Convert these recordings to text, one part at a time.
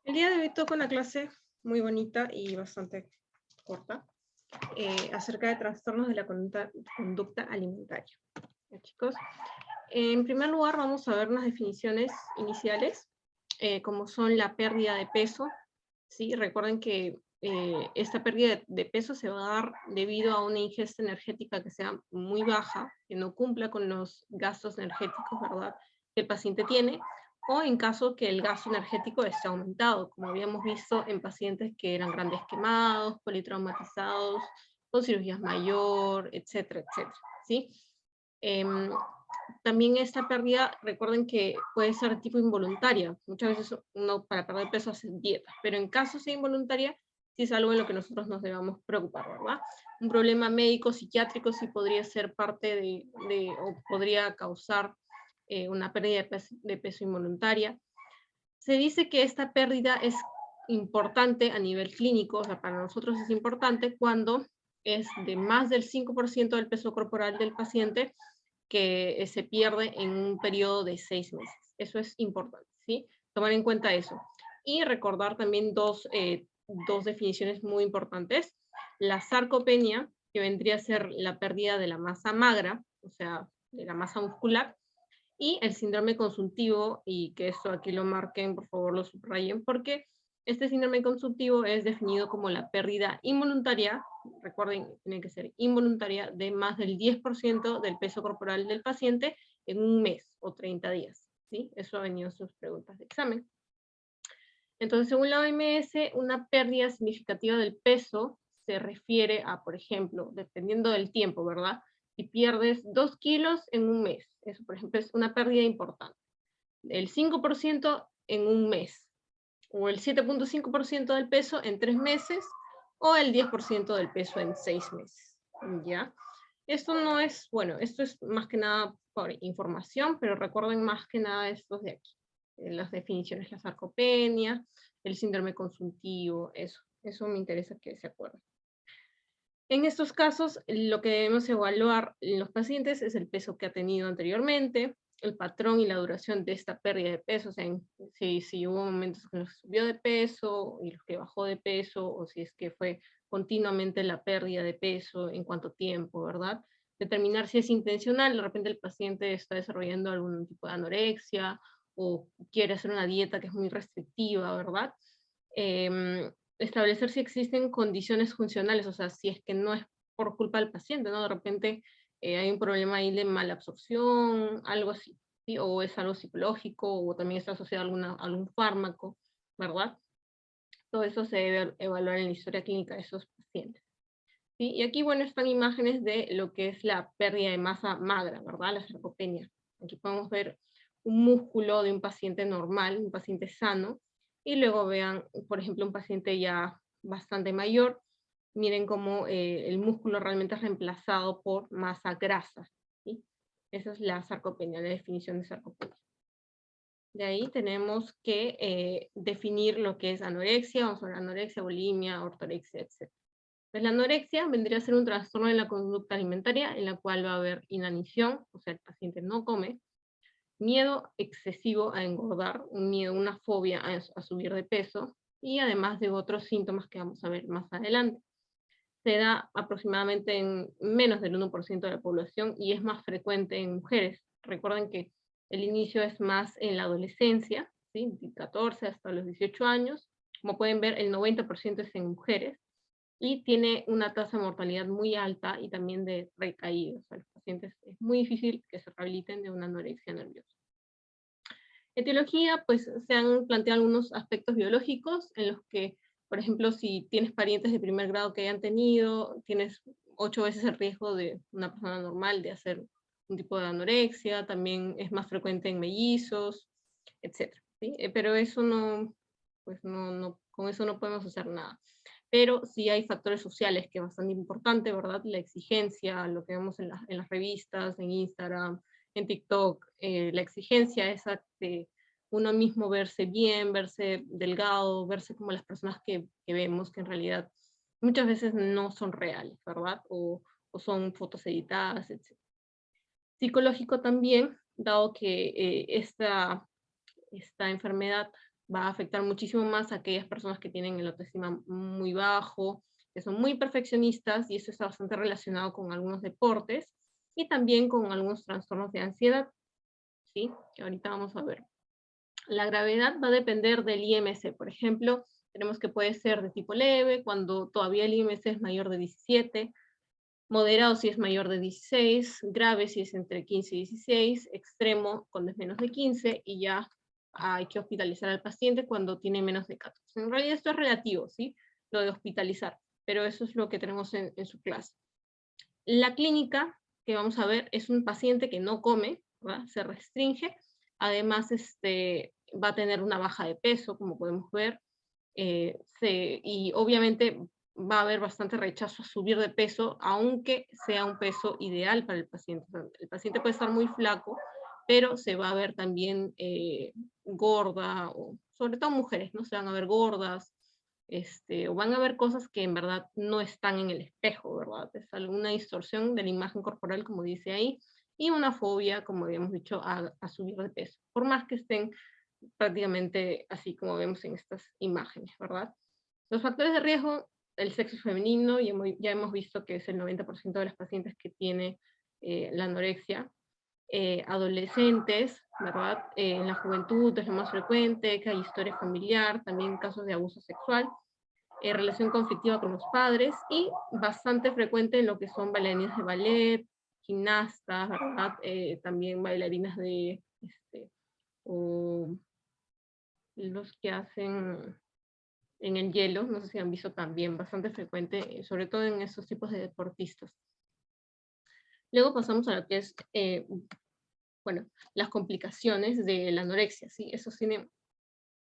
El día de hoy toco una clase muy bonita y bastante corta acerca de trastornos de la conducta alimentaria. Ya, chicos, en primer lugar vamos a ver unas definiciones iniciales, como son la pérdida de peso. ¿Sí? Recuerden que esta pérdida de peso se va a dar debido a una ingesta energética que sea muy baja, que no cumpla con los gastos energéticos, ¿verdad?, que el paciente tiene, o en caso que el gasto energético esté aumentado, como habíamos visto en pacientes que eran grandes quemados, politraumatizados, con cirugías mayor, etcétera, etcétera, ¿sí? Em, También esta pérdida, recuerden que puede ser de tipo involuntaria. Muchas veces uno para perder peso hace dieta, pero en caso sea involuntaria, sí es algo en lo que nosotros nos debamos preocupar, ¿verdad? Un problema médico, psiquiátrico, sí podría ser parte o podría causar una pérdida de peso involuntaria. Se dice que esta pérdida es importante a nivel clínico, o sea, para nosotros es importante cuando es de más del 5% del peso corporal del paciente que se pierde en un periodo de 6 meses. Eso es importante, ¿sí? Tomar en cuenta eso. Y recordar también dos definiciones muy importantes. La sarcopenia, que vendría a ser la pérdida de la masa magra, o sea, de la masa muscular, y el síndrome consultivo, y que esto aquí lo marquen, por favor lo subrayen, porque este síndrome consultivo es definido como la pérdida involuntaria, recuerden, tiene que ser involuntaria, de más del 10% del peso corporal del paciente en un mes o 30 días. ¿Sí? Eso ha venido en sus preguntas de examen. Entonces, según la OMS, una pérdida significativa del peso se refiere a, por ejemplo, dependiendo del tiempo, ¿verdad? Si pierdes 2 kilos en un mes, eso, por ejemplo, es una pérdida importante. El 5% en un mes, o el 7,5% del peso en 3 meses, o el 10% del peso en 6 meses, ¿ya? Esto no es, bueno, esto es más que nada por información, pero recuerden más que nada estos de aquí. Las definiciones, la sarcopenia, el síndrome consultivo, eso me interesa que se acuerden. En estos casos, lo que debemos evaluar en los pacientes es el peso que ha tenido anteriormente, el patrón y la duración de esta pérdida de peso, o sea, si hubo momentos en los que subió de peso y los que bajó de peso, o si es que fue continuamente la pérdida de peso, en cuánto tiempo, ¿verdad? Determinar si es intencional, de repente el paciente está desarrollando algún tipo de anorexia o quiere hacer una dieta que es muy restrictiva, ¿verdad? Establecer si existen condiciones funcionales, o sea, si es que no es por culpa del paciente, ¿no? De repente hay un problema ahí de mala absorción, algo así, ¿sí? O es algo psicológico, o también está asociado a algún fármaco, ¿verdad? Todo eso se debe evaluar en la historia clínica de esos pacientes. ¿Sí? Y aquí, bueno, están imágenes de lo que es la pérdida de masa magra, ¿verdad? La sarcopenia. Aquí podemos ver un músculo de un paciente normal, un paciente sano, y luego vean, por ejemplo, un paciente ya bastante mayor, miren cómo el músculo realmente es reemplazado por masa grasa, ¿sí? Esa es la sarcopenia, la definición de sarcopenia. De ahí tenemos que definir lo que es anorexia, vamos a ver anorexia, bulimia, ortorexia, etc. Pues la anorexia vendría a ser un trastorno de la conducta alimentaria en la cual va a haber inanición, o sea, el paciente no come, miedo excesivo a engordar, un miedo, una fobia a subir de peso, y además de otros síntomas que vamos a ver más adelante. Se da aproximadamente en menos del 1% de la población y es más frecuente en mujeres. Recuerden que el inicio es más en la adolescencia, ¿sí? 14 hasta los 18 años. Como pueden ver, el 90% es en mujeres y tiene una tasa de mortalidad muy alta y también de recaídas. O sea, los pacientes es muy difícil que se rehabiliten de una anorexia nerviosa. Etiología, pues se han planteado algunos aspectos biológicos en los que, por ejemplo, si tienes parientes de primer grado que hayan tenido, tienes 8 veces el riesgo de una persona normal de hacer un tipo de anorexia, también es más frecuente en mellizos, etc. ¿Sí? Pero eso no, pues con eso no podemos hacer nada. Pero sí hay factores sociales que es bastante importante, ¿verdad? La exigencia, lo que vemos en las revistas, en Instagram, en TikTok, la exigencia esa de uno mismo verse bien, verse delgado, verse como las personas que vemos que en realidad muchas veces no son reales, ¿verdad? O son fotos editadas, etc. Psicológico también, dado que esta enfermedad va a afectar muchísimo más a aquellas personas que tienen el autoestima muy bajo, que son muy perfeccionistas, y eso está bastante relacionado con algunos deportes, y también con algunos trastornos de ansiedad, ¿sí? Que ahorita vamos a ver. La gravedad va a depender del IMC. Por ejemplo, tenemos que puede ser de tipo leve, cuando todavía el IMC es mayor de 17, moderado si es mayor de 16, grave si es entre 15 y 16, extremo cuando es menos de 15, y ya hay que hospitalizar al paciente cuando tiene menos de 14. En realidad esto es relativo, ¿sí? Lo de hospitalizar, pero eso es lo que tenemos en su clase. La clínica que vamos a ver es un paciente que no come, ¿verdad? Se restringe, además va a tener una baja de peso, como podemos ver, y obviamente va a haber bastante rechazo a subir de peso, aunque sea un peso ideal para el paciente. El paciente puede estar muy flaco, pero se va a ver también gorda, o sobre todo mujeres, ¿no? Se van a ver gordas, o van a ver cosas que en verdad no están en el espejo, ¿verdad? Es alguna distorsión de la imagen corporal, como dice ahí, y una fobia, como habíamos dicho, a subir de peso, por más que estén prácticamente así como vemos en estas imágenes, ¿verdad? Los factores de riesgo, el sexo femenino, ya hemos visto que es el 90% de las pacientes que tiene la anorexia. Adolescentes, ¿verdad? En la juventud es lo más frecuente, que hay historia familiar, también casos de abuso sexual, relación conflictiva con los padres, y bastante frecuente en lo que son bailarinas de ballet, gimnastas, ¿verdad? También bailarinas o los que hacen en el hielo, no sé si han visto también, bastante frecuente, sobre todo en esos tipos de deportistas. Luego pasamos a lo que es, bueno, las complicaciones de la anorexia, ¿sí? Eso tiene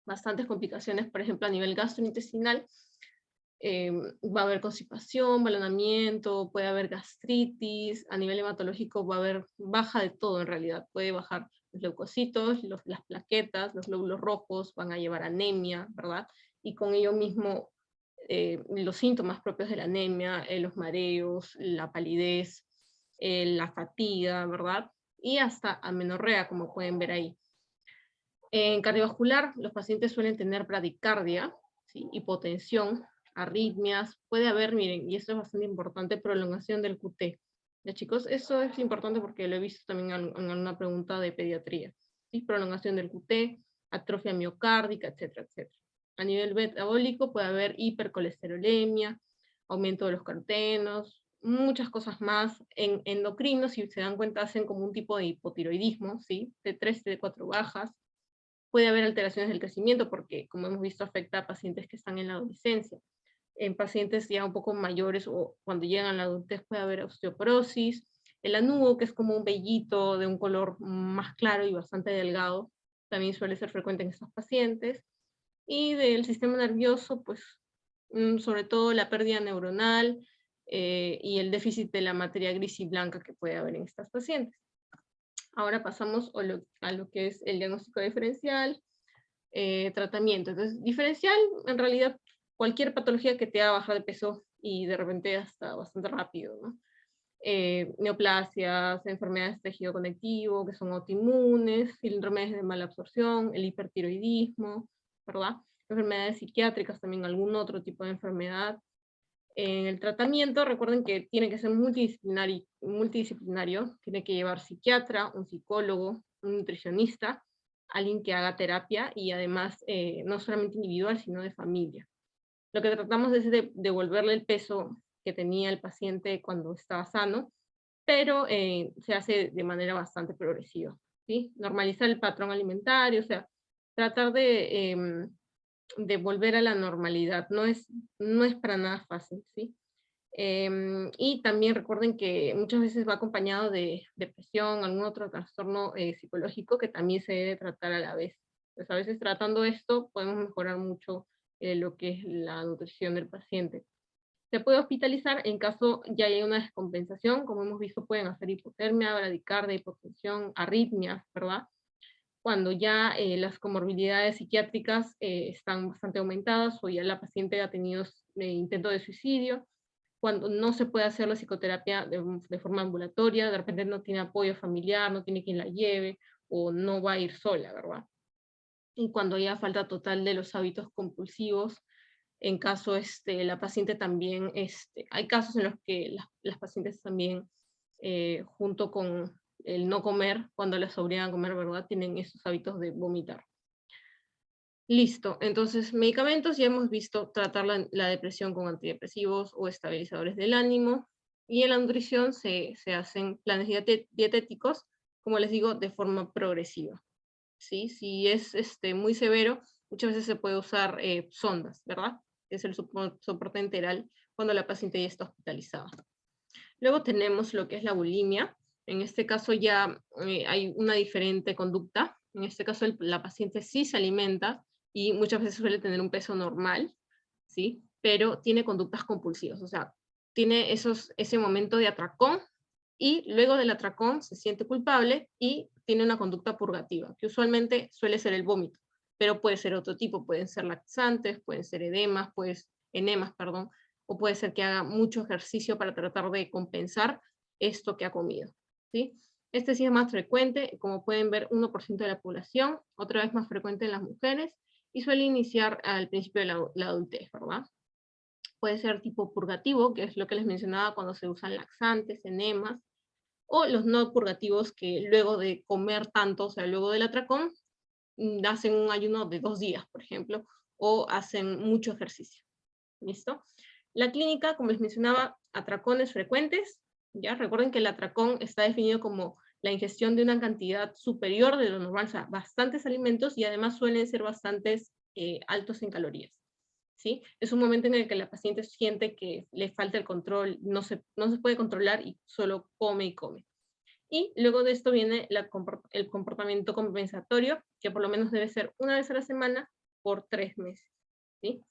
bastantes complicaciones, por ejemplo, a nivel gastrointestinal, va a haber constipación, balonamiento, puede haber gastritis, a nivel hematológico va a haber baja de todo en realidad, puede bajar los leucocitos, las plaquetas, los glóbulos rojos, van a llevar anemia, ¿verdad? Y con ello mismo los síntomas propios de la anemia, los mareos, la palidez, la fatiga, ¿verdad? Y hasta amenorrea, como pueden ver ahí. En cardiovascular, los pacientes suelen tener bradicardia, ¿sí? Hipotensión, arritmias, puede haber, miren, y esto es bastante importante, prolongación del QT. ¿Ya, chicos? Eso es importante porque lo he visto también en una pregunta de pediatría. ¿Sí? Prolongación del QT, atrofia miocárdica, etcétera, etcétera. A nivel metabólico puede haber hipercolesterolemia, aumento de los carotenos, muchas cosas más. En endocrinos, si se dan cuenta, hacen como un tipo de hipotiroidismo, ¿sí? T3, T4 bajas. Puede haber alteraciones del crecimiento porque, como hemos visto, afecta a pacientes que están en la adolescencia. En pacientes ya un poco mayores o cuando llegan a la adultez puede haber osteoporosis. El anudo, que es como un vellito de un color más claro y bastante delgado, también suele ser frecuente en estos pacientes. Y del sistema nervioso, pues sobre todo la pérdida neuronal y el déficit de la materia gris y blanca que puede haber en estas pacientes. Ahora pasamos a lo que es el diagnóstico diferencial, tratamiento. Entonces, diferencial, en realidad, cualquier patología que te haga bajar de peso y de repente hasta bastante rápido, ¿no? Neoplasias, enfermedades de tejido conectivo, que son autoinmunes, síndromes de mala absorción, el hipertiroidismo, ¿verdad? Enfermedades psiquiátricas, también algún otro tipo de enfermedad. En el tratamiento, recuerden que tiene que ser multidisciplinario, tiene que llevar psiquiatra, un psicólogo, un nutricionista, alguien que haga terapia y además no solamente individual, sino de familia. Lo que tratamos es de devolverle el peso que tenía el paciente cuando estaba sano, pero se hace de manera bastante progresiva, ¿sí? Normalizar el patrón alimentario, o sea, tratar de volver a la normalidad. No es para nada fácil, ¿sí? Y también recuerden que muchas veces va acompañado de depresión, algún otro trastorno psicológico que también se debe tratar a la vez. Pues a veces tratando esto podemos mejorar mucho lo que es la nutrición del paciente. Se puede hospitalizar en caso ya haya una descompensación, como hemos visto pueden hacer hipotermia, bradicardia, hipotensión, arritmias, ¿verdad? Cuando ya las comorbilidades psiquiátricas están bastante aumentadas o ya la paciente ha tenido intento de suicidio, cuando no se puede hacer la psicoterapia de forma ambulatoria, de repente no tiene apoyo familiar, no tiene quien la lleve o no va a ir sola, ¿verdad? y cuando haya falta total de los hábitos compulsivos, en caso la paciente también, hay casos en los que las pacientes también, junto con el no comer, cuando las obligan a comer, ¿verdad? Tienen esos hábitos de vomitar. Listo, entonces medicamentos, ya hemos visto tratar la depresión con antidepresivos o estabilizadores del ánimo, y en la nutrición se hacen planes dietéticos, como les digo, de forma progresiva. ¿Sí? Si es muy severo, muchas veces se puede usar sondas, ¿verdad? Es el soporte enteral cuando la paciente ya está hospitalizada. Luego tenemos lo que es la bulimia. En este caso ya hay una diferente conducta. En este caso la paciente sí se alimenta y muchas veces suele tener un peso normal, ¿sí? Pero tiene conductas compulsivas, o sea, tiene ese momento de atracón y luego del atracón se siente culpable y tiene una conducta purgativa, que usualmente suele ser el vómito, pero puede ser otro tipo, pueden ser laxantes, pueden ser enemas, perdón, o puede ser que haga mucho ejercicio para tratar de compensar esto que ha comido, ¿sí? Este sí es más frecuente, como pueden ver, 1% de la población, otra vez más frecuente en las mujeres, y suele iniciar al principio de la adultez, ¿verdad? Puede ser tipo purgativo, que es lo que les mencionaba cuando se usan laxantes, enemas, o los no purgativos que luego de comer tanto, o sea, luego del atracón, hacen un ayuno de 2 días, por ejemplo, o hacen mucho ejercicio. ¿Listo? La clínica, como les mencionaba, atracones frecuentes. Ya recuerden que el atracón está definido como la ingestión de una cantidad superior de lo normal, o sea, bastantes alimentos, y además suelen ser bastantes altos en calorías. ¿Sí? Es un momento en el que la paciente siente que le falta el control, no se puede controlar y solo come y come. Y luego de esto viene el comportamiento compensatorio, que por lo menos debe ser una vez a la semana por 3 meses. ¿Sí?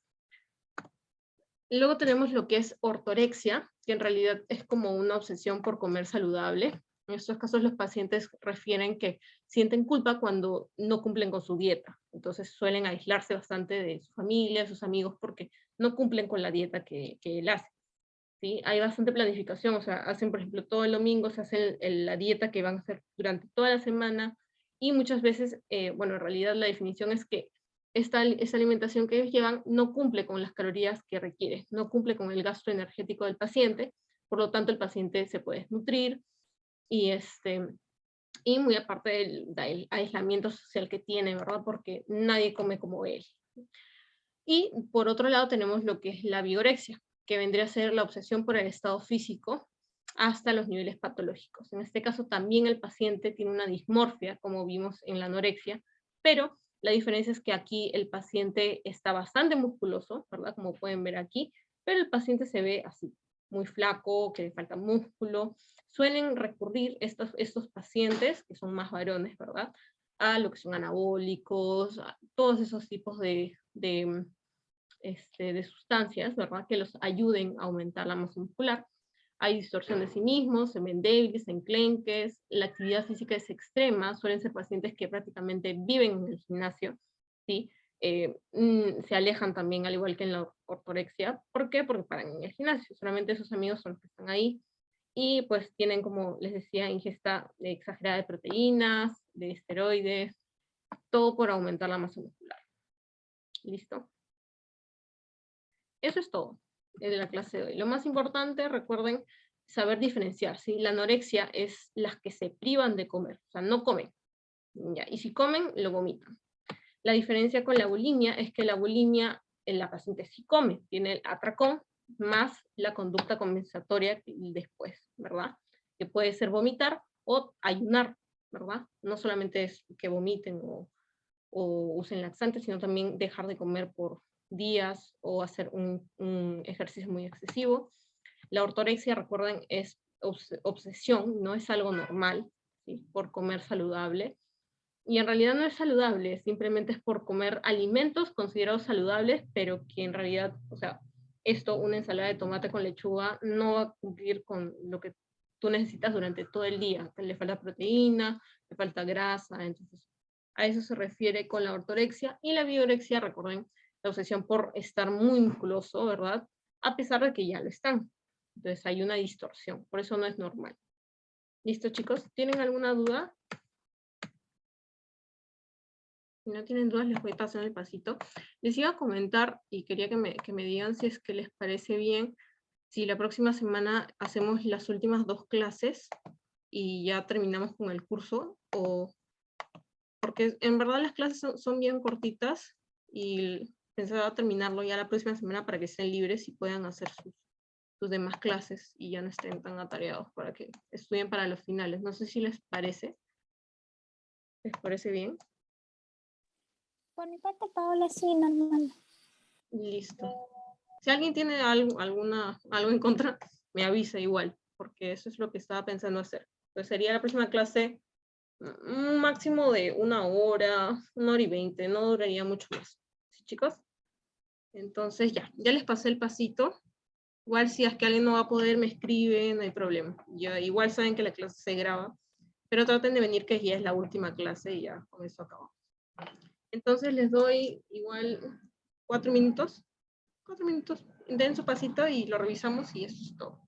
Luego tenemos lo que es ortorexia, que en realidad es como una obsesión por comer saludable. En estos casos los pacientes refieren que sienten culpa cuando no cumplen con su dieta. Entonces suelen aislarse bastante de su familia, de sus amigos, porque no cumplen con la dieta que él hace. ¿Sí? Hay bastante planificación, o sea, hacen, por ejemplo, todo el domingo, se hace la dieta que van a hacer durante toda la semana, y muchas veces, bueno, en realidad la definición es que esa alimentación que ellos llevan no cumple con las calorías que requiere, no cumple con el gasto energético del paciente, por lo tanto el paciente se puede desnutrir, y, y muy aparte del aislamiento social que tiene, ¿verdad? Porque nadie come como él. Y por otro lado tenemos lo que es la vigorexia, que vendría a ser la obsesión por el estado físico hasta los niveles patológicos. En este caso también el paciente tiene una dismorfia, como vimos en la anorexia, pero la diferencia es que aquí el paciente está bastante musculoso, ¿verdad? Como pueden ver aquí, pero el paciente se ve así, muy flaco, que le falta músculo. Suelen recurrir estos pacientes, que son más varones, ¿verdad? A lo que son anabólicos, a todos esos tipos de sustancias, ¿verdad? Que los ayuden a aumentar la masa muscular. Hay distorsión de sí mismos, se ven débiles, enclenques, la actividad física es extrema, suelen ser pacientes que prácticamente viven en el gimnasio, ¿sí? Se alejan también, al igual que en la ortorexia. ¿Por qué? Porque paran en el gimnasio, solamente esos amigos son los que están ahí, y pues tienen, como les decía, ingesta exagerada de proteínas, de esteroides, todo por aumentar la masa muscular. ¿Listo? Eso es todo de la clase de hoy. Lo más importante, recuerden, saber diferenciar, ¿sí? La anorexia es las que se privan de comer, o sea, no comen, ¿ya? Y si comen, lo vomitan. La diferencia con la bulimia es que la bulimia, la paciente sí come, tiene el atracón, más la conducta compensatoria después, ¿verdad? Que puede ser vomitar o ayunar, ¿verdad? No solamente es que vomiten o usen laxantes, sino también dejar de comer por días o hacer un ejercicio muy excesivo. La ortorexia, recuerden, es obsesión, no es algo normal, ¿sí? Por comer saludable. Y en realidad no es saludable, simplemente es por comer alimentos considerados saludables, pero que en realidad, o sea, una ensalada de tomate con lechuga, no va a cumplir con lo que tú necesitas durante todo el día. Le falta proteína, le falta grasa, entonces a eso se refiere con la ortorexia. Y la vigorexia, recuerden, la obsesión por estar muy musculoso, ¿verdad? A pesar de que ya lo están. Entonces hay una distorsión, por eso no es normal. ¿Listo, chicos? ¿Tienen alguna duda? Si no tienen dudas, les voy pasando el pasito. Les iba a comentar, y quería que me digan si es que les parece bien, si la próxima semana hacemos las últimas 2 clases, y ya terminamos con el curso, o... Porque en verdad las clases son bien cortitas, y pensaba terminarlo ya la próxima semana para que estén libres y puedan hacer sus demás clases, y ya no estén tan atareados para que estudien para los finales. No sé si les parece. ¿Les parece bien? Por mi parte, Paola, sí, normal. Listo. Si alguien tiene algo en contra, me avisa igual, porque eso es lo que estaba pensando hacer. Entonces sería la próxima clase un máximo de 1 hora, 1 hora y 20, no duraría mucho más. ¿Sí, chicos? Entonces ya les pasé el pasito. Igual si es que alguien no va a poder, me escribe, no hay problema. Ya, igual saben que la clase se graba, pero traten de venir que ya es la última clase y ya con eso acabamos. Entonces les doy igual 4 minutos. 4 minutos. Den su pasito y lo revisamos y eso es todo.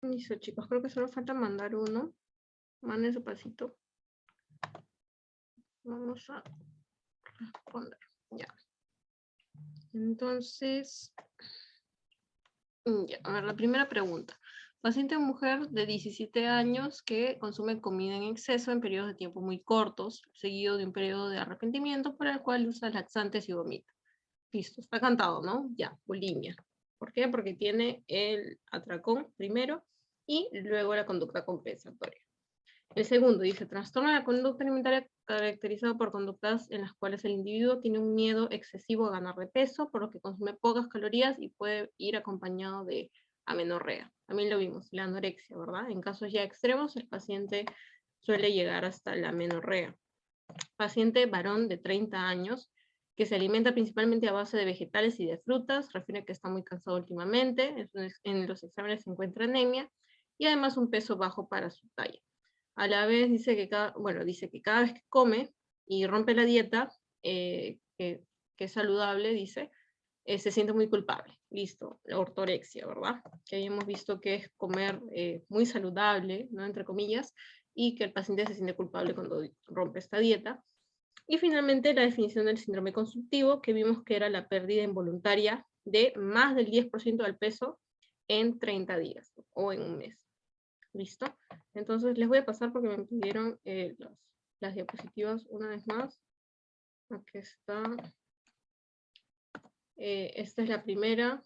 Listo, chicos. Creo que solo falta mandar uno. Manden su pasito. Vamos a responder. Ya. Entonces, ya. A ver, la primera pregunta. Paciente mujer de 17 años que consume comida en exceso en periodos de tiempo muy cortos, seguido de un periodo de arrepentimiento por el cual usa laxantes y vomita. Listo, está cantado, ¿no? Ya, bulimia. ¿Por qué? Porque tiene el atracón primero y luego la conducta compensatoria. El segundo dice, trastorno de la conducta alimentaria caracterizado por conductas en las cuales el individuo tiene un miedo excesivo a ganar de peso, por lo que consume pocas calorías y puede ir acompañado de amenorrea. También lo vimos, la anorexia, ¿verdad? En casos ya extremos, el paciente suele llegar hasta la amenorrea. Paciente varón de 30 años, que se alimenta principalmente a base de vegetales y de frutas, refiere que está muy cansado últimamente, en los exámenes se encuentra anemia, y además un peso bajo para su talla. A la vez dice que cada vez que come y rompe la dieta, que es saludable, dice, se siente muy culpable. Listo, la ortorexia, ¿verdad? Que habíamos visto que es comer muy saludable, ¿no? Entre comillas, y que el paciente se siente culpable cuando rompe esta dieta. Y finalmente la definición del síndrome consumptivo, que vimos que era la pérdida involuntaria de más del 10% del peso en 30 días o en un mes. ¿Listo? Entonces les voy a pasar porque me pidieron las diapositivas una vez más. Aquí está. Esta es la primera.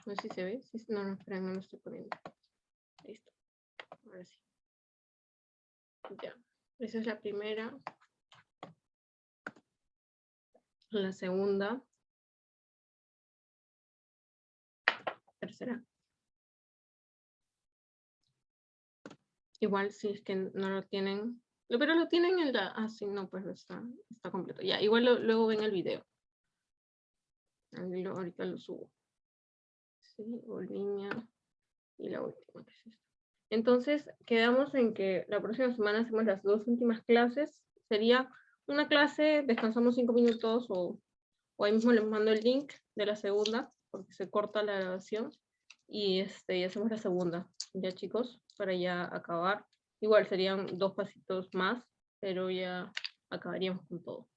No sé si se ve. No, esperen, no lo estoy poniendo. Listo. Ahora sí. Ya. Esa es la primera. La segunda. Tercera. Igual si es que no lo tienen. Pero lo tienen en la... Ah, sí, no, pues está completo. Ya, igual luego ven el video. Ahorita lo subo. Sí, bulimia. Y la última, que es esta. Entonces, quedamos en que la próxima semana hacemos las 2 últimas clases. Sería una clase, descansamos 5 minutos o ahí mismo les mando el link de la segunda, porque se corta la grabación. Y hacemos la segunda, ya chicos, para ya acabar. Igual serían 2 pasitos más, pero ya acabaríamos con todo.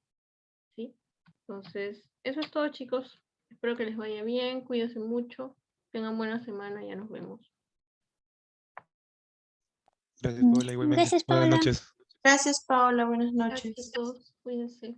¿Sí? Entonces, eso es todo, chicos. Espero que les vaya bien, cuídense mucho, tengan buena semana y ya nos vemos. Gracias, Paola, igualmente. Gracias, Buenas Paola. noches. Gracias, Paola. Buenas Gracias noches. a todos, cuídense.